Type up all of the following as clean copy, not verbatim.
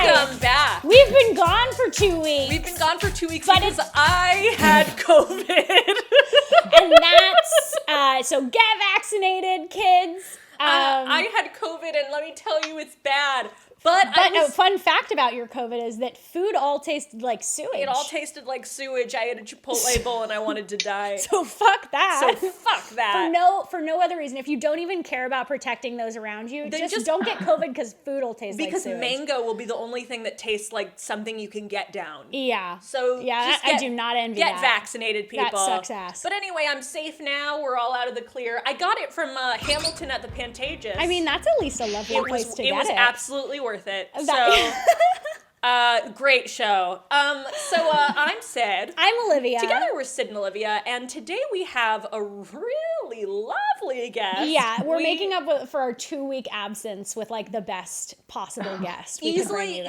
Welcome back. We've been gone for 2 weeks. We've been gone for 2 weeks because I had COVID. And that's, so get vaccinated, kids. I had COVID, and let me tell you, it's bad. But a fun fact about your COVID is that food all tasted like sewage. It all tasted like sewage. I had a Chipotle bowl, and I wanted to die. So fuck that. For no other reason. If you don't even care about protecting those around you, just don't get COVID because food will taste like sewage. Because mango will be the only thing that tastes like something you can get down. Yeah. So yeah, I do not envy that. Get vaccinated, people. That sucks ass. But anyway, I'm safe now. We're all out of the clear. I got it from Hamilton at the Pantages. I mean, that's at least a lovely place to get it. It was absolutely worth it. So, great show. I'm Syd. I'm Olivia. Together we're Syd and Olivia, and today we have a really lovely guest. Yeah, we're making up for our 2-week absence with like the best possible guest. Easily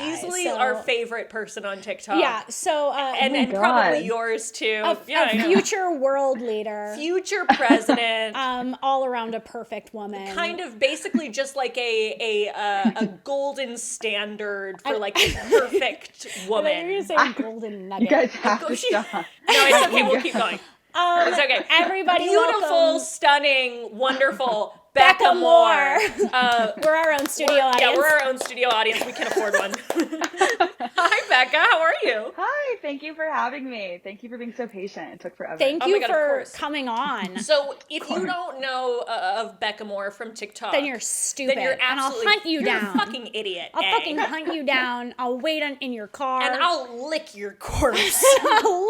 our favorite person on TikTok. Yeah, so and probably yours too. A future world leader, future president, all around a perfect woman. Kind of basically just like a golden standard for like a perfect woman. You're gonna say golden nugget. You guys have to stop. No, it's okay. We'll keep going. It's okay. Everybody, beautiful, welcome. Stunning, wonderful Becca Moore. We're our own studio audience. Yeah, we're our own studio audience. We can afford one. Hi, Becca. How are you? Hi. Thank you for having me. Thank you for being so patient. It took forever. Thank you for coming on. So, if you don't know of Becca Moore from TikTok, then you're stupid. Then you're absolutely. And I'll hunt you down. You're a fucking idiot. I'll fucking hunt you down. I'll wait in your car. And I'll lick your corpse. I'll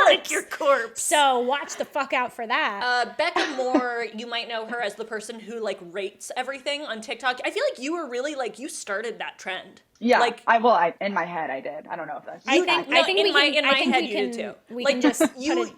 lick your corpse. So watch the fuck out for that. Becca Moore, you might know her as the person who like rates everything on TikTok. I feel like you were really like you started that trend. Yeah, like I in my head I did. I don't know if that's. I think in my head you did too. We like can just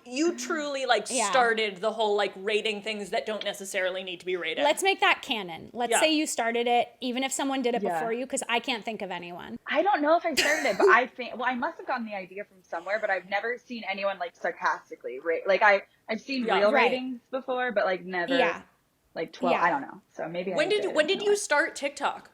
you truly like started the whole like rating things that don't necessarily need to be rated. Let's make that canon. Let's say you started it, even if someone did it before you, because I can't think of anyone. I don't know if I started it, but I think I must have gotten the idea from somewhere, but I've never seen anyone like sarcastically rate. Like I've seen real ratings before, but like never like 12. I don't know. So maybe when did you start TikTok?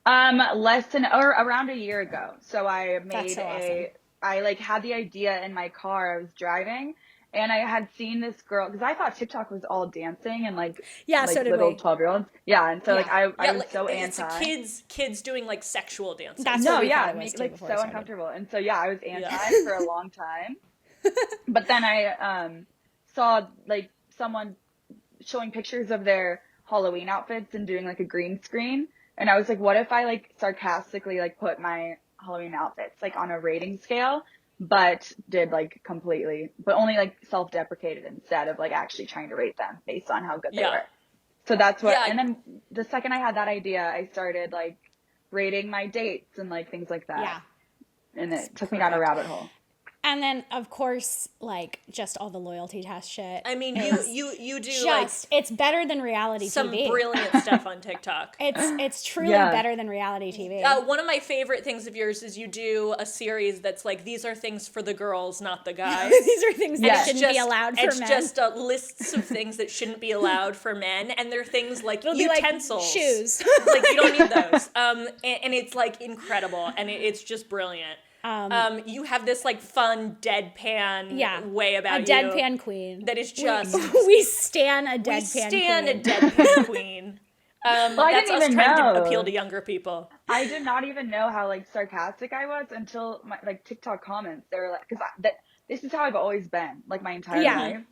Less than or around a year ago. So I made I like had the idea in my car. I was driving and I had seen this girl because I thought TikTok was all dancing and like so did little we. 12-year-olds. Yeah, and so like I was so it's anti. Kids doing like sexual dancing. That's no, what we yeah, it like so uncomfortable. And so I was anti for a long time. But then I saw like someone showing pictures of their Halloween outfits and doing like a green screen. And I was like, what if I like sarcastically like put my Halloween outfits like on a rating scale, but did like completely, but only like self-deprecated instead of like actually trying to rate them based on how good they were. So that's what, and then the second I had that idea, I started like rating my dates and like things like that. Yeah. And it took me down a rabbit hole. And then, of course, like, just all the loyalty test shit. I mean, you do, like... It's better than reality TV. Some brilliant stuff on TikTok. It's truly better than reality TV. One of my favorite things of yours is you do a series that's like, these are things for the girls, not the guys. These are things that shouldn't be allowed for men. It's just lists of things that shouldn't be allowed for men, and they're things like utensils. Like shoes. Like, you don't need those. And it's, like, incredible, and it's just brilliant. You have this like fun deadpan way about you. A deadpan queen. That is just we stan a deadpan queen. A deadpan queen. Well, I that's didn't us even trying know. to appeal to younger people. I did not even know how like sarcastic I was until my like TikTok comments. They were like, because this is how I've always been like my entire life.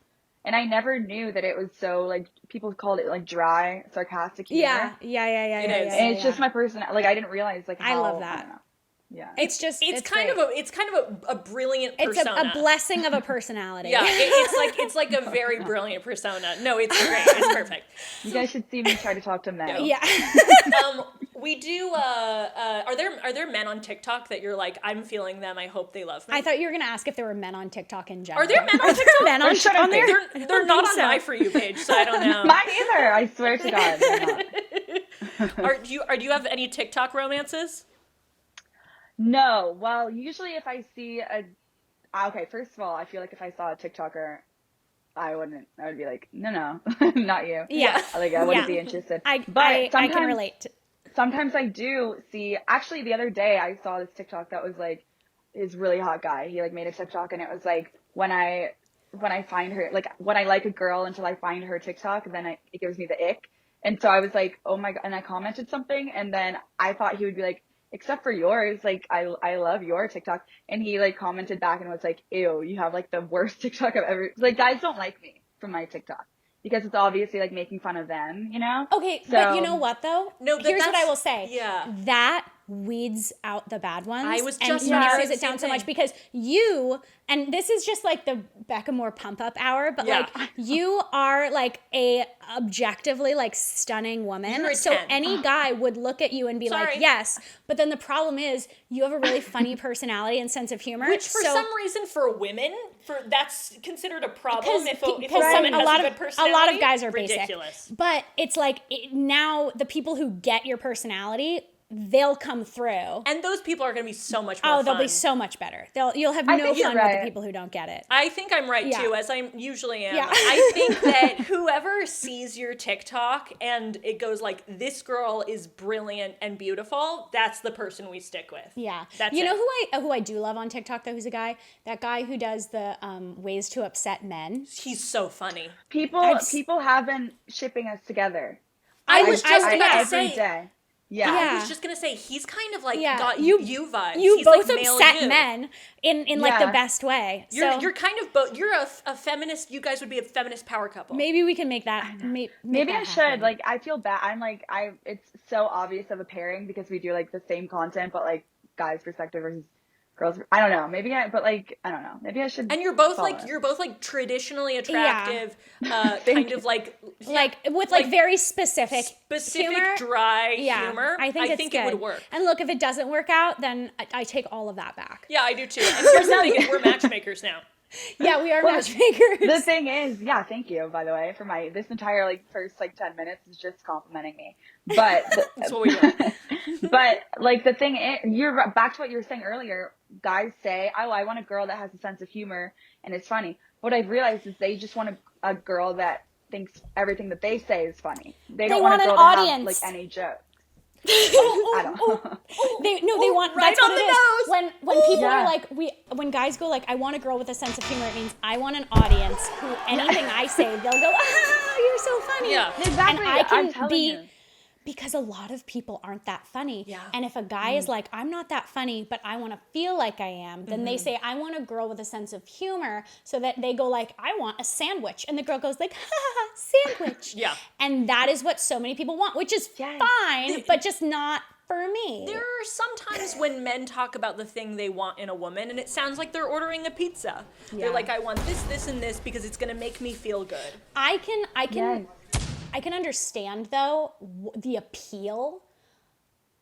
And I never knew that it was so, like, people called it, like, dry, sarcastic humor. Yeah. And it's just my personality. Like, I didn't realize, like, how... I love that. I don't know. Yeah. It's kind of a brilliant persona. It's a blessing of a personality. It's like a very brilliant persona. No, it's great. It's perfect. You guys should see me try to talk to men. Yeah. We do. Are there men on TikTok that you're like, I'm feeling them. I hope they love me. I thought you were gonna ask if there were men on TikTok in general. Are there men on TikTok? Men on there? They're not on my For You page, so I don't know. Mine either. I swear to God. They're not. Do you have any TikTok romances? No. Well, usually if I see okay, first of all, I feel like if I saw a TikToker, I would be like, no, not you. Yeah. Like, I wouldn't be interested. I can relate. sometimes I do see, actually the other day I saw this TikTok that was like, this really hot guy. He like made a TikTok and it was like, when I find her, like when I like a girl until I find her TikTok, then it gives me the ick. And so I was like, oh my God, and I commented something, and then I thought he would be like, except for yours, like I love your TikTok. And he like commented back and was like, ew, you have like the worst TikTok I've ever, like guys don't like me from my TikTok. Because it's obviously like making fun of them, you know? Okay, so, but you know what though? No, but here's what I will say. Yeah. That weeds out the bad ones. I was just narrows it down so much because you, and this is just like the Becca Moore pump up hour, but like you are like a objectively like stunning woman. You're a 10. So any guy would look at you and be like, yes, but then the problem is you have a really funny personality and sense of humor. Which for some reason for women, that's considered a problem if a woman has a good personality. A lot of guys are ridiculous. Basic. But it's like now the people who get your personality, they'll come through. And those people are going to be so much more fun. They'll be so much better. You'll have no fun with the people who don't get it. I think I'm right too, as I usually am. Yeah. I think that whoever sees your TikTok and it goes like, this girl is brilliant and beautiful, that's the person we stick with. Yeah. That's you know who I do love on TikTok though, who's a guy? That guy who does the ways to upset men. He's so funny. People have been shipping us together. I was just about to every say. Day. Yeah. I was just going to say, he's kind of like got you vibes. You he's both like upset men in like the best way. You're kind of both. You're a feminist. You guys would be a feminist power couple. Maybe we can make that. Maybe I should. Like, I feel bad. I'm like, it's so obvious of a pairing because we do like the same content, but like guys' perspective versus girls. I don't know. Maybe I don't know. Maybe I should. And you're both like traditionally attractive, kind of like with like very specific humor. Dry humor. I think it would work. And look, if it doesn't work out, then I take all of that back. Yeah, I do too. And here's the thing: is we're matchmakers now. Yeah, we are matchmakers. The thing is, thank you, by the way, for this entire like first like 10 minutes is just complimenting me. But that's what we do. But like the thing is, you're back to what you were saying earlier. Guys say, "Oh, I want a girl that has a sense of humor and is funny." What I've realized is they just want a girl that thinks everything that they say is funny. They don't want a girl to have like any jokes. I don't know. They want right that's on what the it nose. Is. When people are like when guys go like, I want a girl with a sense of humor, it means I want an audience who anything I say they'll go, you're so funny. Yeah, exactly. And I can I'm be you. Because a lot of people aren't that funny. Yeah. And if a guy is like, I'm not that funny, but I want to feel like I am, then they say, I want a girl with a sense of humor, so that they go like, I want a sandwich. And the girl goes like, sandwich. Yeah. And that is what so many people want, which is fine, but just not for me. There are sometimes when men talk about the thing they want in a woman, and it sounds like they're ordering a pizza. Yeah. They're like, I want this, this, and this because it's going to make me feel good. I can understand, though, the appeal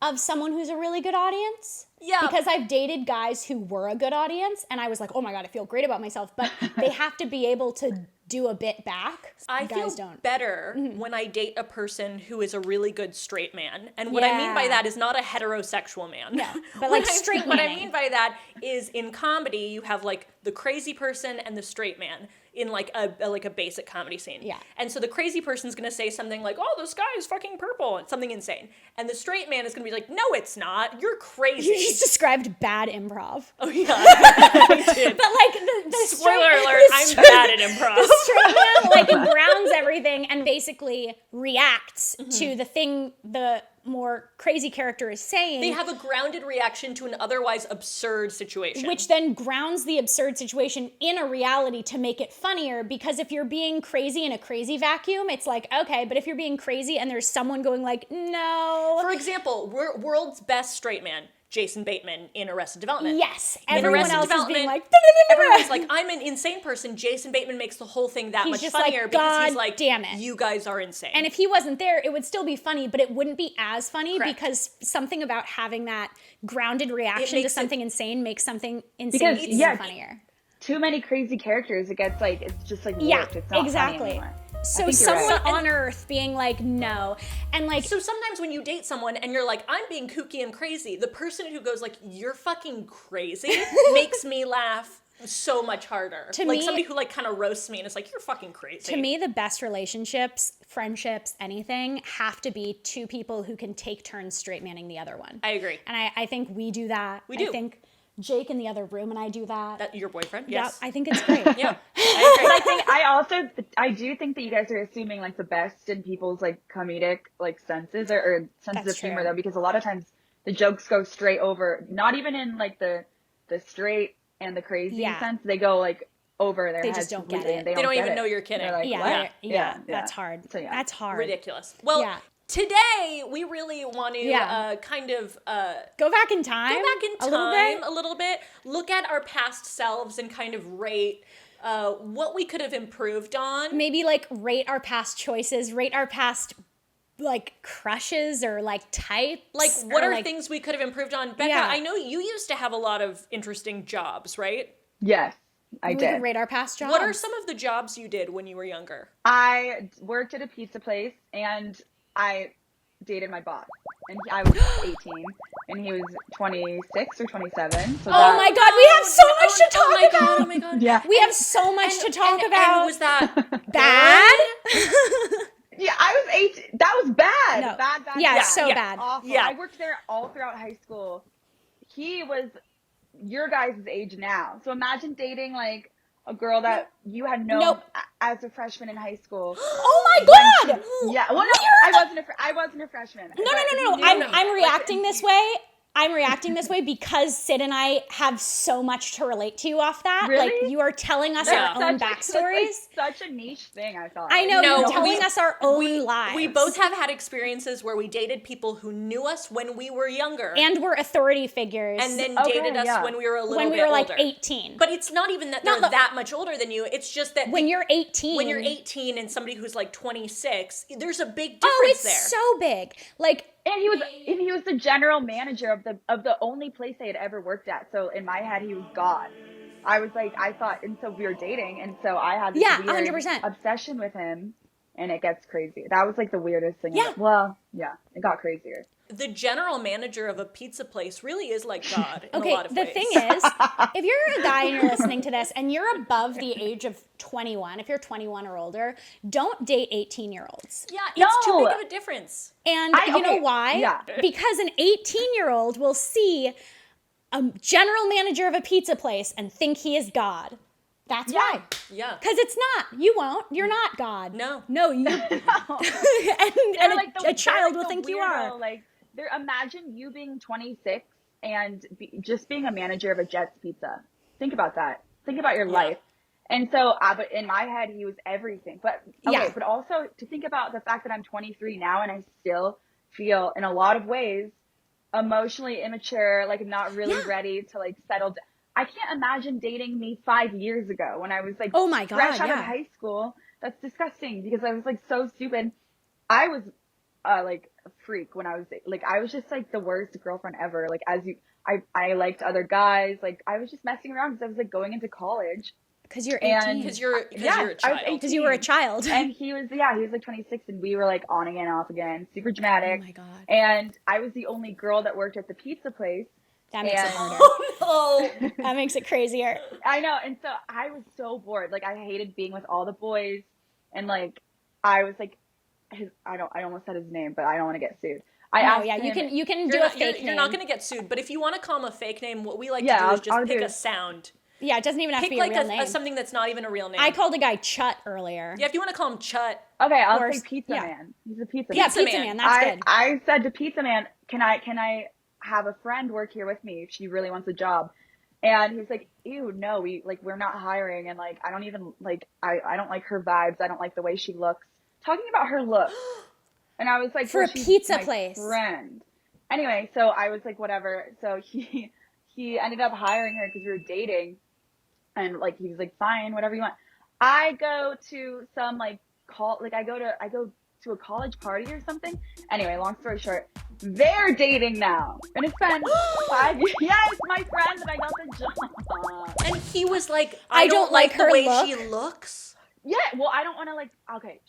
of someone who's a really good audience. Yeah. Because I've dated guys who were a good audience, and I was like, oh my God, I feel great about myself. But they have to be able to do a bit back. I feel better when I date a person who is a really good straight man. And what I mean by that is not a heterosexual man. No, but like straight What I mean by that is in comedy, you have like the crazy person and the straight man in like a basic comedy scene. Yeah. And so the crazy person's going to say something like, oh, the sky is fucking purple. It's something insane. And the straight man is going to be like, no, it's not. You're crazy. You just described bad improv. Oh, yeah. I did. But like the spoiler alert, I'm bad at improv. The straight man like grounds everything and basically reacts to the thing the more crazy character is saying. They have a grounded reaction to an otherwise absurd situation. Which then grounds the absurd situation in a reality to make it funnier, because if you're being crazy in a crazy vacuum, it's like, okay, but if you're being crazy and there's someone going like, no. For example, world's best straight man, Jason Bateman in Arrested Development. Yes, everyone else is being like, everyone's like, I'm an insane person. Jason Bateman makes the whole thing that much funnier because he's like, damn it, you guys are insane. And if he wasn't there, it would still be funny, but it wouldn't be as funny because something about having that grounded reaction to something insane makes something insane even funnier. Too many crazy characters, it gets like, it's just like warped. It's not funny anymore. So someone on Earth being like, no. And like, so sometimes when you date someone and you're like, I'm being kooky and crazy, the person who goes like, you're fucking crazy makes me laugh so much harder. To like me, somebody who like kind of roasts me and is like, you're fucking crazy. To me, the best relationships, friendships, anything have to be two people who can take turns straight manning the other one. I agree. And I think we do that. We do. I think Jake in the other room and I do that. That your boyfriend? Yep, Yes. I think it's great. Yeah. I But I do think that you guys are assuming like the best in people's like comedic like senses or senses That's of humor true. though, because a lot of times the jokes go straight over, not even in like the straight and the crazy sense, they go like over their They heads just don't get completely, it. and They don't get even it. agree. Know you're kidding. They're like, Yeah, what? yeah, that's hard. So, yeah. That's hard. Ridiculous. Well, Yeah. today we really want to kind of go back in time. A little bit. Look at our past selves and kind of rate what we could have improved on. Maybe like rate our past choices, rate our past like crushes or like types. Like what are like, things we could have improved on? Becca, I know you used to have a lot of interesting jobs, right? Yes, I did. We can rate our past jobs. What are some of the jobs you did when you were younger? I worked at a pizza place and I dated my boss. And I was 18 and he was 26 or 27. So oh my God, we have so much to talk about. Oh my God. Yeah. We have so much to talk about. And was that bad? Yeah, I was 18. That was bad. No. Bad. Yeah, bad. so bad. Awful. Yeah. I worked there all throughout high school. He was your guys' age now. So imagine dating like a girl that you had known as a freshman in high school. Oh my God! Yeah. Well, no, I wasn't a freshman. No. I'm reacting this way. I'm reacting this way because Syd and I have so much to relate to you off that. Really? Like you are telling us our own backstories. Such a niche thing, I thought. I know, you're telling us our own lives. We both have had experiences where we dated people who knew us when we were younger. And were authority figures. And then dated us when we were a little bit older. When we were like 18. But it's not even that they're that much older than you. It's just that when you're 18. When you're 18 and somebody who's like 26, there's a big difference there. It's so big. Like, and he was the general manager of the only place I had ever worked at. So in my head, he was God. I was like, I thought, and so we were dating, and so I had this weird 100%. obsession with him, and it gets crazy. That was like the weirdest thing. Yeah. It got crazier. The general manager of a pizza place really is like God in a okay, lot of the ways. thing is, if you're a guy and you're listening to this and you're above the age of 21, if you're 21 or older, don't date 18-year-olds. Yeah, it's too big of a difference. And you know why? Yeah. Because an 18-year-old will see a general manager of a pizza place and think he is God. That's why. Yeah. Because it's not. You won't. You're not God. No. You. and like a child will think you are. Like, imagine you being 26 and just being a manager of a Jets Pizza. Think about that. Think about your life. And so, but in my head, he was everything. But but also to think about the fact that I'm 23 now and I still feel in a lot of ways emotionally immature, like not really ready to like settle down. I can't imagine dating me 5 years ago when I was like fresh out of high school. That's disgusting because I was like so stupid. I was like a freak when I was like, I was just like the worst girlfriend ever. Like I liked other guys. Like I was just messing around because I was like going into college. Because you're 18. Because you're a child. Because you were a child. And he was like 26 and we were like on again, off again. Super dramatic. Oh my God. And I was the only girl that worked at the pizza place. That makes it harder. Oh, no. That makes it crazier. I know. And so I was so bored. Like I hated being with all the boys. And like, I was like, I almost said his name, but I don't want to get sued. You can do a fake name. You're not going to get sued, but if you want to call him a fake name, what we like to do is just pick a sound. Yeah, it doesn't even have to be a real name. Something that's not even a real name. I called a guy Chut earlier. Yeah, if you want to call him Chut. Okay, I'll say Pizza Man. He's a pizza man. Yeah, Pizza Man. That's good. I said to Pizza Man, can I have a friend work here with me if she really wants a job? And he was like, ew, no, we're not hiring. And like, I don't even like, I don't like her vibes. I don't like the way she looks. Talking about her looks. And I was like, for a pizza place. Friend. Anyway, so I was like, whatever. So he ended up hiring her because we were dating. And like, he was like, fine, whatever you want. I go to some like I go to a college party or something. Anyway, long story short, they're dating now. And it's been 5 years. Yes, my friend that I got the job. And he was like, I don't like her the way look. she looks. Yeah, well, I don't want to like, okay,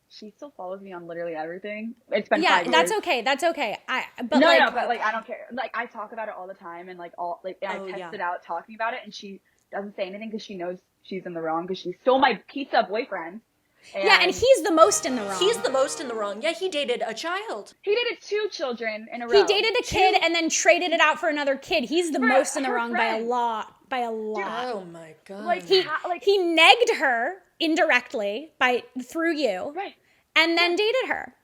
she still follows me on literally everything. It's been 5 years. Yeah, that's okay. That's okay. But like I don't care. Like I talk about it all the time and like and I test it out talking about it and she doesn't say anything because she knows she's in the wrong because she stole my pizza boyfriend. And he's the most in the wrong. He's the most in the wrong. Yeah, he dated a child. He dated 2 children in a row. He dated a kid and then traded it out for another kid. He's the most in the wrong by a lot. By a lot. Oh my God. Like, He negged her indirectly through you. Right. And then dated her.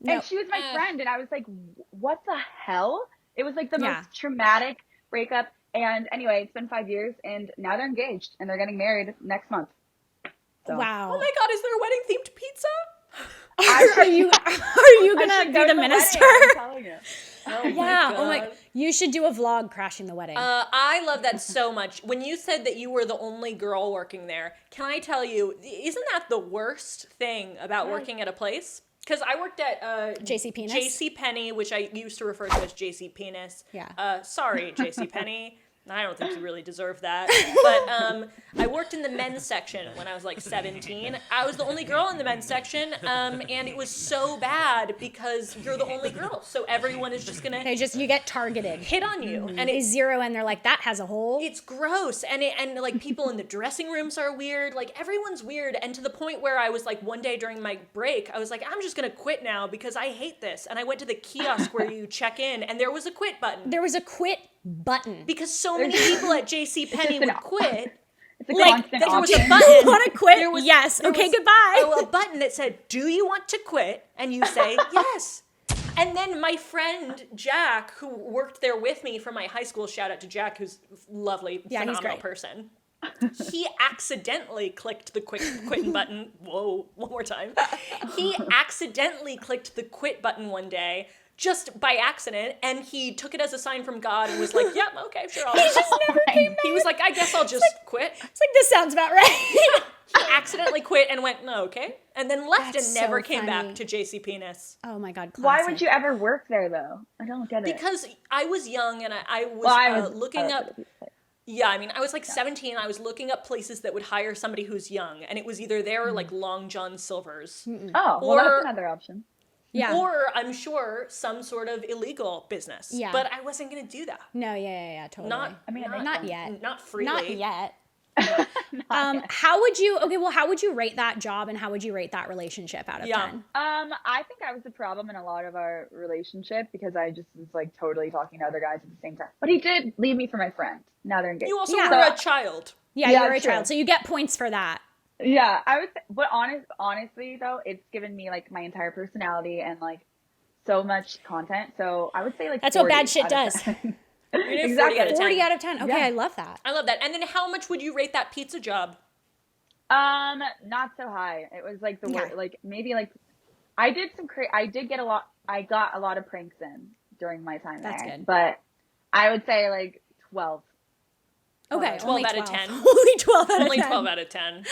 And she was my friend, and I was like, what the hell? It was like the most traumatic breakup. And anyway, it's been 5 years, and now they're engaged, and they're getting married next month. So. Wow. Oh my God, is there a wedding themed pizza? Are you gonna be the minister? I'm telling you. Oh my Yeah. God. Oh my. You should do a vlog crashing the wedding. I love that so much. When you said that you were the only girl working there, can I tell you, isn't that the worst thing about working at a place? Because I worked at JCPenney. JCPenney, which I used to refer to as JC Penis. Yeah. Sorry, JCPenney. I don't think you really deserve that. But I worked in the men's section when I was like 17. I was the only girl in the men's section, and it was so bad because you're the only girl. So everyone is just gonna you get targeted. hit on you, and They zero and they're like, that has a hole. it's gross, and like people in the dressing rooms are weird. Like everyone's weird, and to the point where I was like, one day during my break, I was like, I'm just gonna quit now because I hate this. And I went to the kiosk where you check in, and there was a quit button. There was a quit button. Because so many people at JCPenney would quit. It's a Like, constant there was a option. button. Want to quit? There was- yes. there Okay, was- goodbye. A button that said, do you want to quit? And you say, yes. And then my friend Jack, who worked there with me from my high school, shout out to Jack, who's a lovely, Yeah, he's phenomenal great. person. He accidentally clicked the quit button. Whoa, one more time. He accidentally clicked the quit button one day, just by accident, and he took it as a sign from God and was like, yep, okay, sure, I'll He just never came back. He was like, I guess I'll just quit. It's like, this sounds about right. He accidentally quit and went, no, okay. And then left That's and never so came funny. back to JC Penis. Oh my God. Why classic. would you ever work there, though? I don't get it. Because I was young and I was, I was looking up. Yeah, I mean, I was like 17. I was looking up places that would hire somebody who's young. And it was either there or like Long John Silver's. Oh, well, Or- that's another option. Yeah. Or I'm sure some sort of illegal business. Yeah. But I wasn't going to do that. No, yeah, totally. Not, I mean, not yet. Not freely. Not yet. How would you rate that job and how would you rate that relationship out of 10? I think I was the problem in a lot of our relationship because I just was like totally talking to other guys at the same time. But he did leave me for my friend. Now they're engaged. You also Yeah. were a child. Yeah, Yeah, you're a true. child, so you get points for that. Yeah, I was, but honestly though, it's given me like my entire personality and like so much content. So I would say like That's what 40 bad shit out of does. 10. You did 40 Exactly. out of 10. 40 out of 10. Okay, Yeah. I love that. I love that. And then how much would you rate that pizza job? Not so high. It was like the Okay. word, like maybe like I got a lot of pranks in during my time That's there. good. But I would say like 12. Okay, 12 only out of 12. 10. Only 12 out of Only 10. 12 out of 10.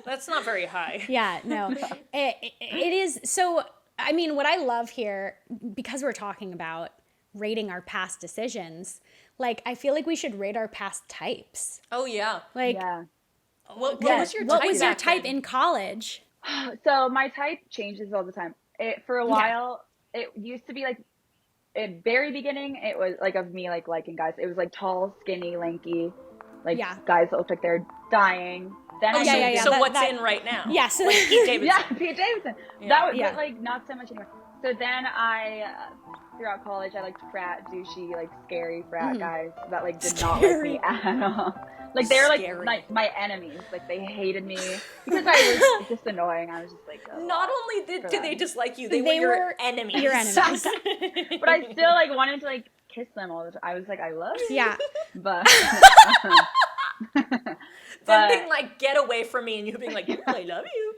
That's not very high. Yeah, no. It is. So, I mean, what I love here, because we're talking about rating our past decisions, like, I feel like we should rate our past types. Oh, yeah. Like, Yeah. What Yeah. was your type? what was your back type then? in college? So my type changes all the time. For a while, it used to be like, at very beginning, it was like of me like liking guys. It was like tall, skinny, lanky, like guys that look like they're dying. Then I moved So that- what's that- in right now? Yes. Like Pete Davidson. Yeah, Pete Davidson. Yeah. That was, Yeah. but like not so much anymore. So then I, throughout college, I liked frat, douchey, like scary frat guys that like did not like me at all. Like they were Scary. like my enemies. Like they hated me because I was just annoying. I was just like, oh. Not only did them. they dislike you, they They were were your enemies. your enemies. But I still like wanted to like kiss them all the time. I was like, I love you. Yeah. But Them being like, get away from me, and you being like, I love you.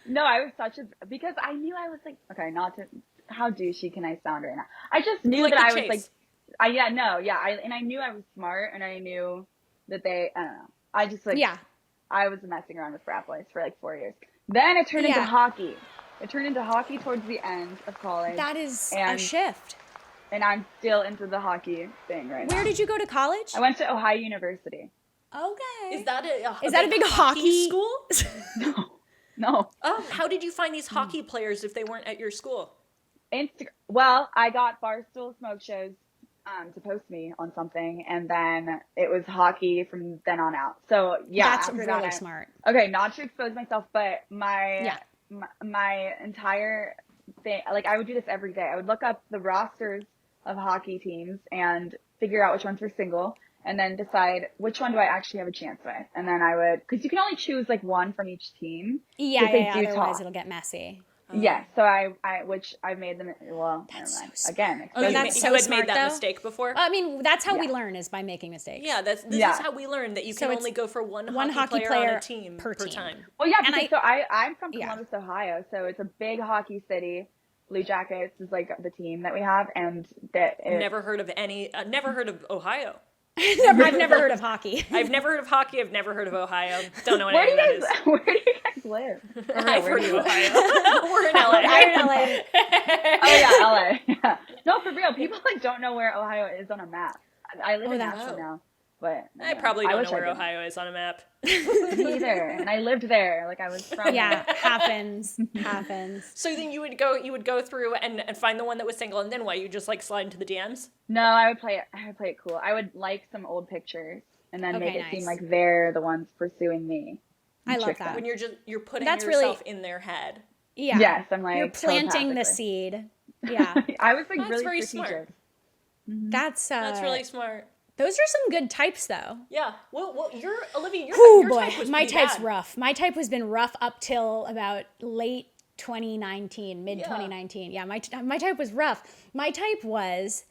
no, I was such a, because I knew I was like, okay, not to, how douchey can I sound right now? I just knew Like that the I was like, chase. I knew I was smart and I knew that I don't know. I just like, Yeah. I was messing around with frat boys for like 4 years. Then it turned into hockey. It turned into hockey towards the end of college. That is a And- shift. And I'm still into the hockey thing right now. Where did you go to college? I went to Ohio University. Okay. Is that a big hockey school? No. Oh, how did you find these hockey players if they weren't at your school? Well, I got Barstool smoke shows to post me on something, and then it was hockey from then on out. So yeah, That's after really that, smart. okay, not to expose myself, but Yeah. my entire thing, like I would do this every day. I would look up the rosters of hockey teams and figure out which ones were single, and then decide which one do I actually have a chance with. And then I would, because you can only choose like one from each team. Yeah, because they yeah, do otherwise talk. it'll get messy. Yes, so which I've made them, well, never That's mind. so Again, Oh, you, that's you so had smart, made that though. mistake before? I mean, that's how we Yeah. learn, is by making mistakes. Yeah, this Yeah. is how we learn that you So can it's only go for one one hockey hockey player on player a team per per team. time. well, yeah, And because I'm from yeah. Columbus, Ohio, so it's a big hockey city. Blue Jackets is like the team that we have, and Never heard of Ohio. I've never heard of hockey. I've never heard of hockey. I've never heard of Ohio. Don't know what Where any do of you that guys is. where do you guys live? I've heard of Ohio. We're in LA. I'm in LA. Oh yeah, LA. Yeah. No, for real. People like don't know where Ohio is on a map. I live in that's- Nashville now, but I probably don't wish know where I did. Ohio is on a map. Me either, and I lived there. Like I was from. Yeah, happens. So then you would go through and find the one that was single, and then what? You just like slide into the DMs? No, I would play it cool. I would like some old pictures and then Okay, make it nice. seem like they're the ones pursuing me. I love Trick that. them. When you're putting That's yourself in their head. Yeah. Yes, I'm like You're planting the telepathically. seed. Yeah. I was like That's really very strategic. smart. That's really smart. Those are some good types, though. Yeah. Well, Olivia, Oh your boy, type was my pretty type's bad. rough. My type has been rough up till about late 2019, mid 2019. Yeah, my type was rough. My type was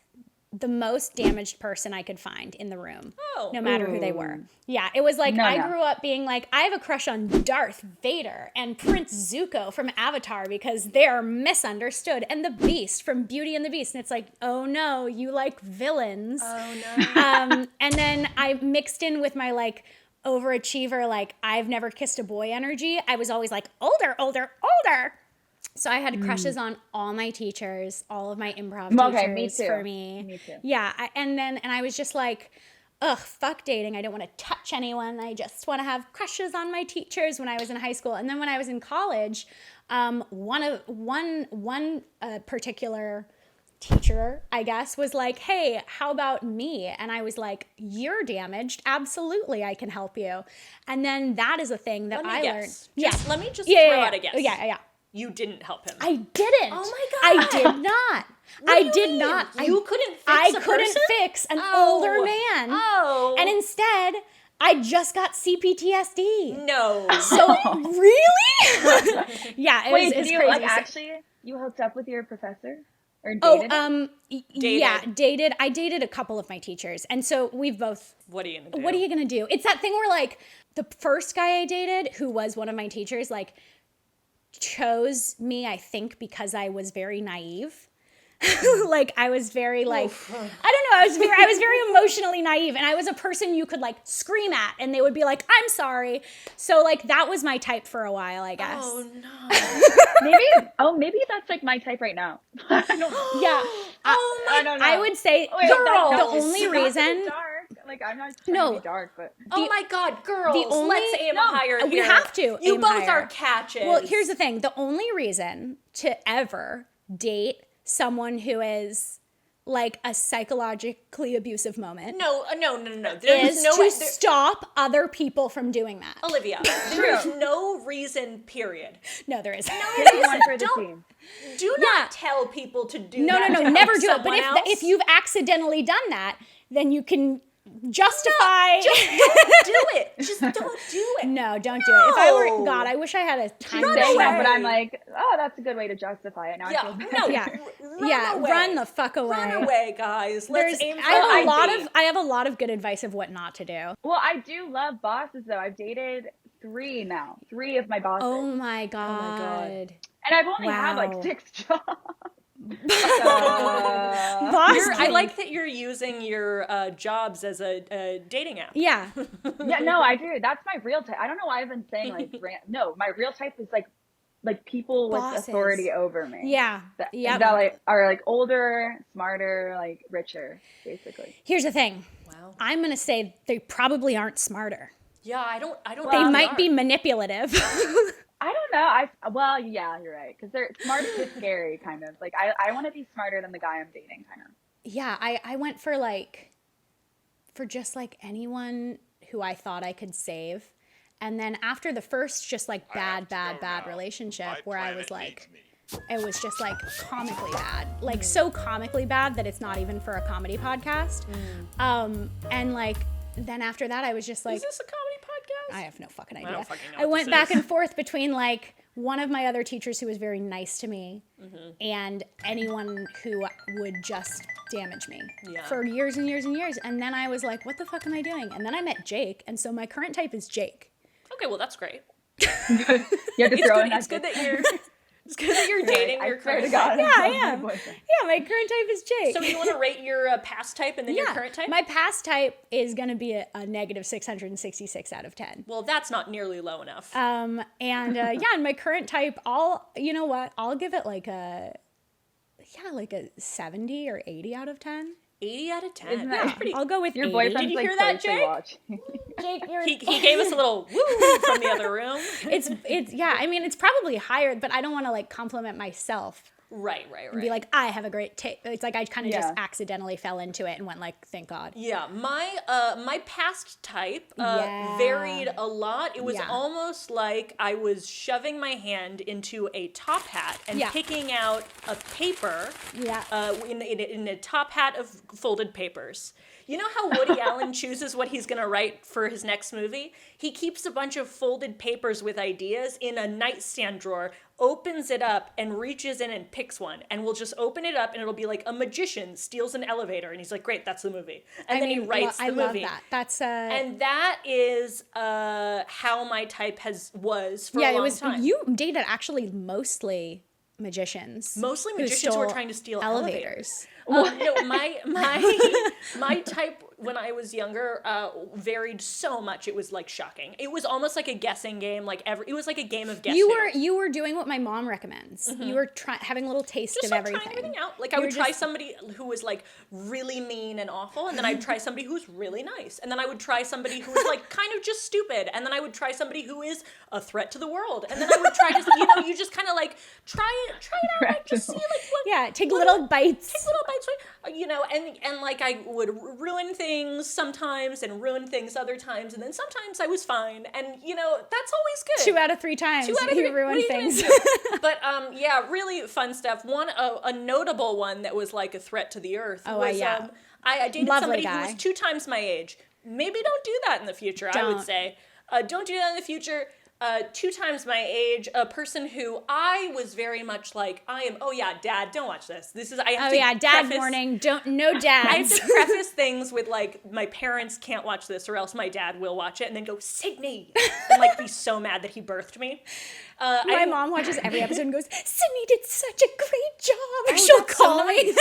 the most damaged person I could find in the room, no matter who they were. Yeah, it was like I grew up being like, I have a crush on Darth Vader and Prince Zuko from Avatar because they're misunderstood, and the Beast from Beauty and the Beast. And it's like, oh no, you like villains. Oh no. And then I mixed in with my like overachiever, like I've never kissed a boy energy. I was always like older. So I had crushes on all my teachers, all of my improv teachers. Me too. For me. Me too. Yeah, and I was just like, ugh, fuck dating. I don't want to touch anyone. I just want to have crushes on my teachers when I was in high school. And then when I was in college, one particular teacher, I guess, was like, hey, how about me? And I was like, you're damaged. Absolutely, I can help you. And then that is a thing that I learned. Let me just throw out a guess. Yeah. You didn't help him. I didn't. Oh my I God. did not. What do I you did mean? not. You couldn't fix I a couldn't person? fix an Oh. older man. Oh. And instead, I just got CPTSD. No. So really? Yeah, it Wait, was did you crazy. like actually you hooked up with your professor or dated? Oh, yeah, dated. I dated a couple of my teachers, and so we've both. What are you gonna do? What are you gonna do? It's that thing where like the first guy I dated, who was one of my teachers, like chose me, I think, because I was very naive. Like I was very like, I don't know, I was very emotionally naive, and I was a person you could like scream at and they would be like, I'm sorry. So like that was my type for a while, I guess. Oh no. Maybe that's like my type right now. I don't, Yeah. Oh my. I don't know. I would say Wait, the no, only not to be reason. dark. Like I'm not trying No. to be dark, but Oh my God, girls! the only- let's aim no, higher we here. have to You aim both higher. are catches. Well, here's the thing. The only reason to ever date someone who is like a psychologically abusive moment No. There is is no to way. stop other people from doing that. Olivia, there is no reason. Period. No, there isn't. here's one for the Don't- team. Do not tell people to do No, that. to never help do it. But someone else. if you've accidentally done that, then you can justify. Just don't do it. Just don't do it. No, don't do it. If I No. were God, I wish I had a time Run machine. Saying that, away. but I'm like, oh, that's a good way to justify it. Now I Yeah, feel bad. no, Yeah. run away. Run the fuck away. Run away, guys. Let's There's, aim for I have a ID. lot of I have a lot of good advice of what not to do. Well, I do love bosses though. I've dated three of my bosses, Oh my God. god. and I've only had Wow. like 6 jobs. Boss I like that you're using your jobs as a dating app. Yeah. Yeah, no, I do. That's my real type. I don't know why I've been saying like no. My real type is like people with Bosses. authority over me. Yeah. That, Yep. that like are like older, smarter, like richer, basically. Here's the thing. Wow. I'm going to say they probably aren't smarter. Yeah, I don't. They think might are. be manipulative. I don't know. Well, yeah, you're right. Because they're smart is scary, kind of. Like I want to be smarter than the guy I'm dating, kind of. yeah, I went for just like anyone who I thought I could save. And then after the first just like bad relationship where I was like, it was just like comically bad, like so comically bad that it's not even for a comedy podcast. And like, then after that I was just like, is this a comedy podcast? I have no fucking idea. I don't fucking know I what went this back is. and forth between like one of my other teachers who was very nice to me and anyone who would just damage me for years and years and years. And then I was like, what the fuck am I doing? And then I met Jake. And so my current type is Jake. Okay, well, that's great. You have to throw in It's good that you're dating your current to God. Yeah, I am. Yeah, my current type is Jake. So you want to rate your past type and then your current type? My past type is going to be a negative 666 out of 10. Well, that's not nearly low enough. And my current type, I'll give it like a 70 or 80 out of 10. 80 out of 10. Isn't that pretty. I'll go with Your 80. boyfriend's Did you like hear that, closely Jake? watching. Jake, you're... He gave us a little woo from the other room. It's I mean, it's probably higher, but I don't want to like compliment myself. Right. And be like, I have a great tape. It's like I kind of just Yeah. accidentally fell into it and went like, thank God. Yeah, my past type varied a lot. It was almost like I was shoving my hand into a top hat and picking out a paper in a top hat of folded papers. You know how Woody Allen chooses what he's going to write for his next movie? He keeps a bunch of folded papers with ideas in a nightstand drawer, opens it up, and reaches in and picks one. And we'll just open it up, and it'll be like a magician steals an elevator. And he's like, great, that's the movie. And then he writes the movie. I love that. That's And that is how my type was for a long time. You dated actually mostly magicians. Mostly who magicians who are stole trying to steal elevators. No, my type when I was younger varied so much. It was like shocking. It was almost like a guessing game. It was like a game of guess. You were doing what my mom recommends. You were having a little taste just of like everything. trying everything out. Like I would try somebody who was like really mean and awful, and then I'd try somebody who's really nice, and then I would try somebody who was like kind of just stupid, and then I would try somebody who is a threat to the world, and then I would try to you just kind of like try it out, like just see like what. Take little bites. And like I would ruin things sometimes and ruin things other times, and then sometimes I was fine, and that's always good. 2 out of 3 times. 2 out of 3 you ruined things. But really fun stuff. A notable one that was like a threat to the earth was I dated somebody who was 2 times my age. Maybe don't do that in the future. I would say don't do that in the future. 2 times my age, a person who I was very much like, Dad, don't watch this. This is, I have to dad preface, warning, no dads. I have to preface things with like, my parents can't watch this or else my dad will watch it and then go, Sydney, and like be so mad that he birthed me. My mom watches every episode and goes, Sydney did such a great job. And she'll call me.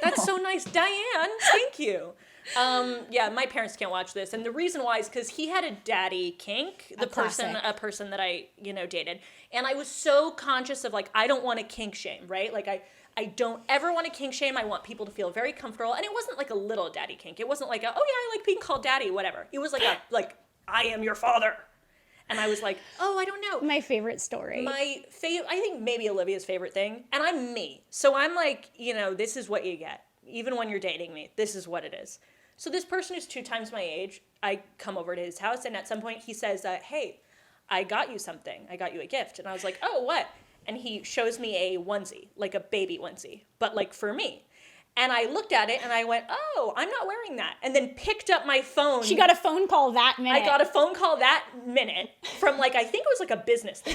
That's so nice. Diane, thank you. My parents can't watch this, and the reason why is because he had a daddy kink, a person that I dated, and I was so conscious of like I don't want to kink shame, right? Like I don't ever want to kink shame. I want people to feel very comfortable, and it wasn't like a little daddy kink. It wasn't like I like being called daddy, whatever. It was like I am your father, and I was like, I don't know. My favorite story. I think maybe Olivia's favorite thing, and I'm me, so I'm like this is what you get, even when you're dating me. This is what it is. So this person who's 2 times my age, I come over to his house, and at some point he says, hey, I got you something. I got you a gift. And I was like, oh, what? And he shows me a onesie, like a baby onesie, but like for me. And I looked at it, and I went, oh, I'm not wearing that. And then picked up my phone. She got a phone call that minute. I got a phone call that minute from I think it was like a business thing.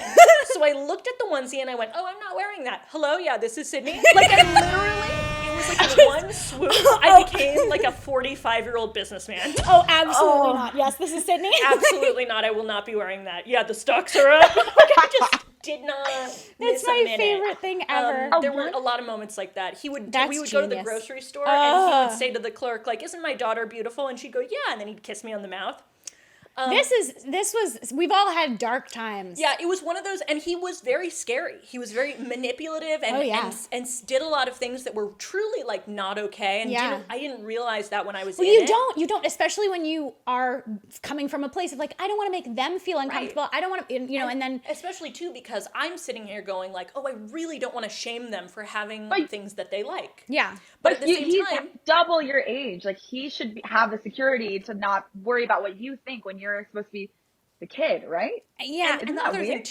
So I looked at the onesie, and I went, oh, I'm not wearing that. Hello, yeah, this is Sydney. Like I literally... Like in one swoop, I became like a 45-year-old businessman. Oh, absolutely not. Yes, this is Sydney. Absolutely not. I will not be wearing that. Yeah, the stocks are up. I just did not miss That's my a minute. favorite thing ever. There were a lot of moments like that. We would genius. go to the grocery store, and he would say to the clerk, like, isn't my daughter beautiful? And she'd go, yeah, and then he'd kiss me on the mouth. We've all had dark times. Yeah, it was one of those, and he was very scary. He was very manipulative and did a lot of things that were truly like not okay. And I didn't realize that when I was you don't, especially when you are coming from a place of like, I don't want to make them feel uncomfortable. I don't want to, and then. Especially too, because I'm sitting here going like, oh, I really don't want to shame them for having things that they like. Yeah. But at the same he's time. double your age. Like, he should have the security to not worry about what you think when you're supposed to be the kid, right? Yeah. And the other thing